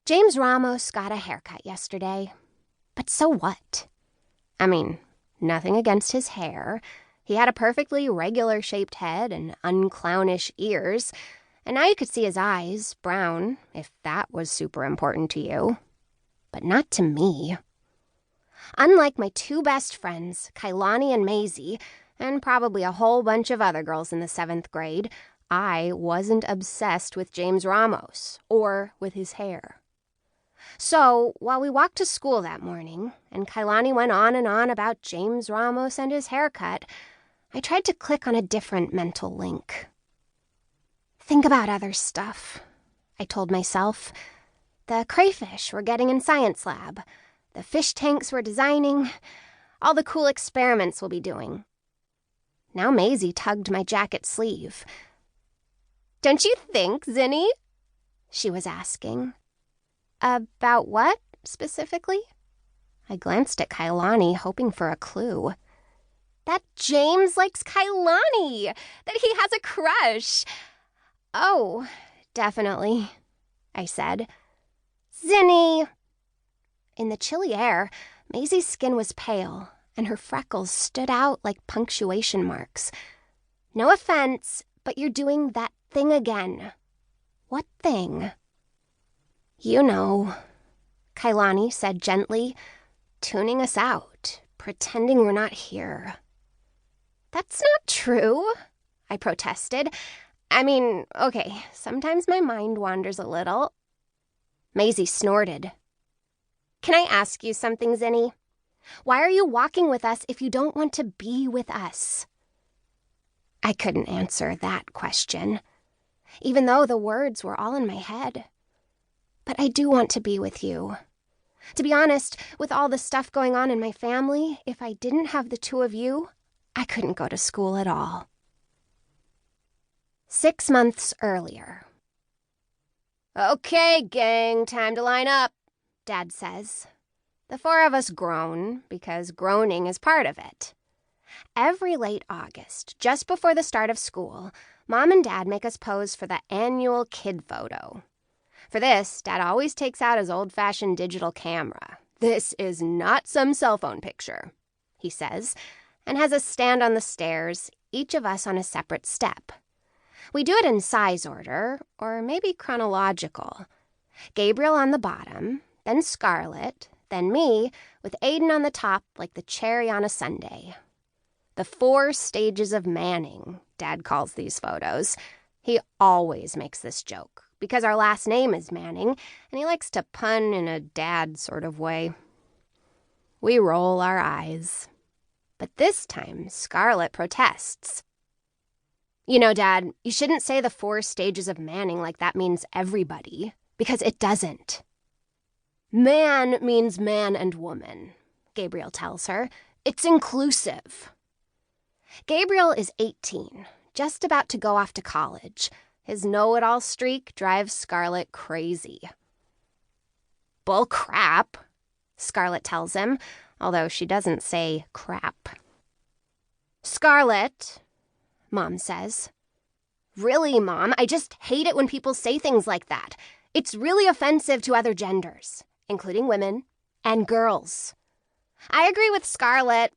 James Ramos got a haircut yesterday. But so what? I mean, nothing against his hair. He had a perfectly regular-shaped head and unclownish ears, and now you could see his eyes, brown, if that was super important to you. But not to me. Unlike my two best friends, Kailani and Maisie, and probably a whole bunch of other girls in the 7th grade, I wasn't obsessed with James Ramos, or with his hair. So, while we walked to school that morning, and Kailani went on and on about James Ramos and his haircut, I tried to click on a different mental link. Think about other stuff, I told myself. The crayfish we're getting in science lab, the fish tanks we're designing, all the cool experiments we'll be doing. Now Maisie tugged my jacket sleeve. "Don't you think, Zinny?" she was asking. About what, specifically? I glanced at Kailani, hoping for a clue. That James likes Kailani! That he has a crush! Oh, definitely, I said. Zinny! In the chilly air, Maisie's skin was pale, and her freckles stood out like punctuation marks. No offense, but you're doing that thing again. What thing? You know, Kailani said gently, tuning us out, pretending we're not here. That's not true, I protested. I mean, okay, sometimes my mind wanders a little. Maisie snorted. Can I ask you something, Zinny? Why are you walking with us if you don't want to be with us? I couldn't answer that question, even though the words were all in my head. But I do want to be with you. To be honest, with all the stuff going on in my family, if I didn't have the two of you, I couldn't go to school at all. 6 months earlier. Okay, gang, time to line up, Dad says. The 4 of us groan, because groaning is part of it. Every late August, just before the start of school, Mom and Dad make us pose for the annual kid photo. For this, Dad always takes out his old-fashioned digital camera. This is not some cell phone picture, he says, and has us stand on the stairs, each of us on a separate step. We do it in size order, or maybe chronological. Gabriel on the bottom, then Scarlett, then me, with Aiden on the top like the cherry on a sundae. The 4 stages of Manning, Dad calls these photos. He always makes this joke, because our last name is Manning, and he likes to pun in a dad sort of way. We roll our eyes. But this time, Scarlett protests. You know, Dad, you shouldn't say the 4 stages of Manning like that means everybody, because it doesn't. Man means man and woman, Gabriel tells her. It's inclusive. Gabriel is 18, just about to go off to college. His know-it-all streak drives Scarlett crazy. Bull crap, Scarlett tells him, although she doesn't say crap. Scarlett, Mom says. Really, Mom, I just hate it when people say things like that. It's really offensive to other genders, including women and girls. I agree with Scarlett,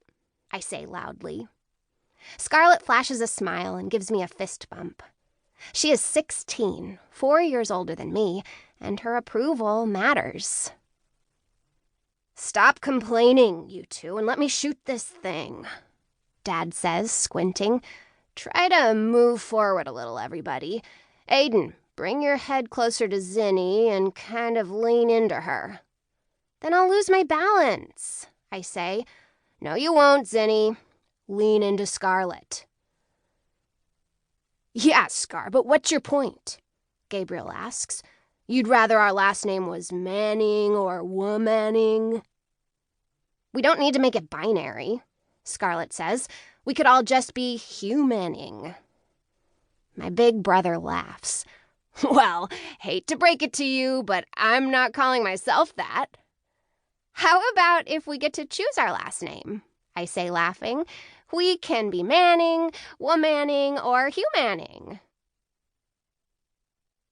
I say loudly. Scarlett flashes a smile and gives me a fist bump. She is 16, 4 years older than me, and her approval matters. Stop complaining, you two, and let me shoot this thing, Dad says, squinting. Try to move forward a little, everybody. Aiden, bring your head closer to Zinny and kind of lean into her. Then I'll lose my balance, I say. No, you won't, Zinny. Lean into Scarlett. Yeah, Scar, but what's your point? Gabriel asks. You'd rather our last name was Manning or Womanning? We don't need to make it binary, Scarlett says. We could all just be humaning. My big brother laughs. Well, hate to break it to you, but I'm not calling myself that. How about if we get to choose our last name? I say, laughing. We can be Manning, Womanning, or Humanning.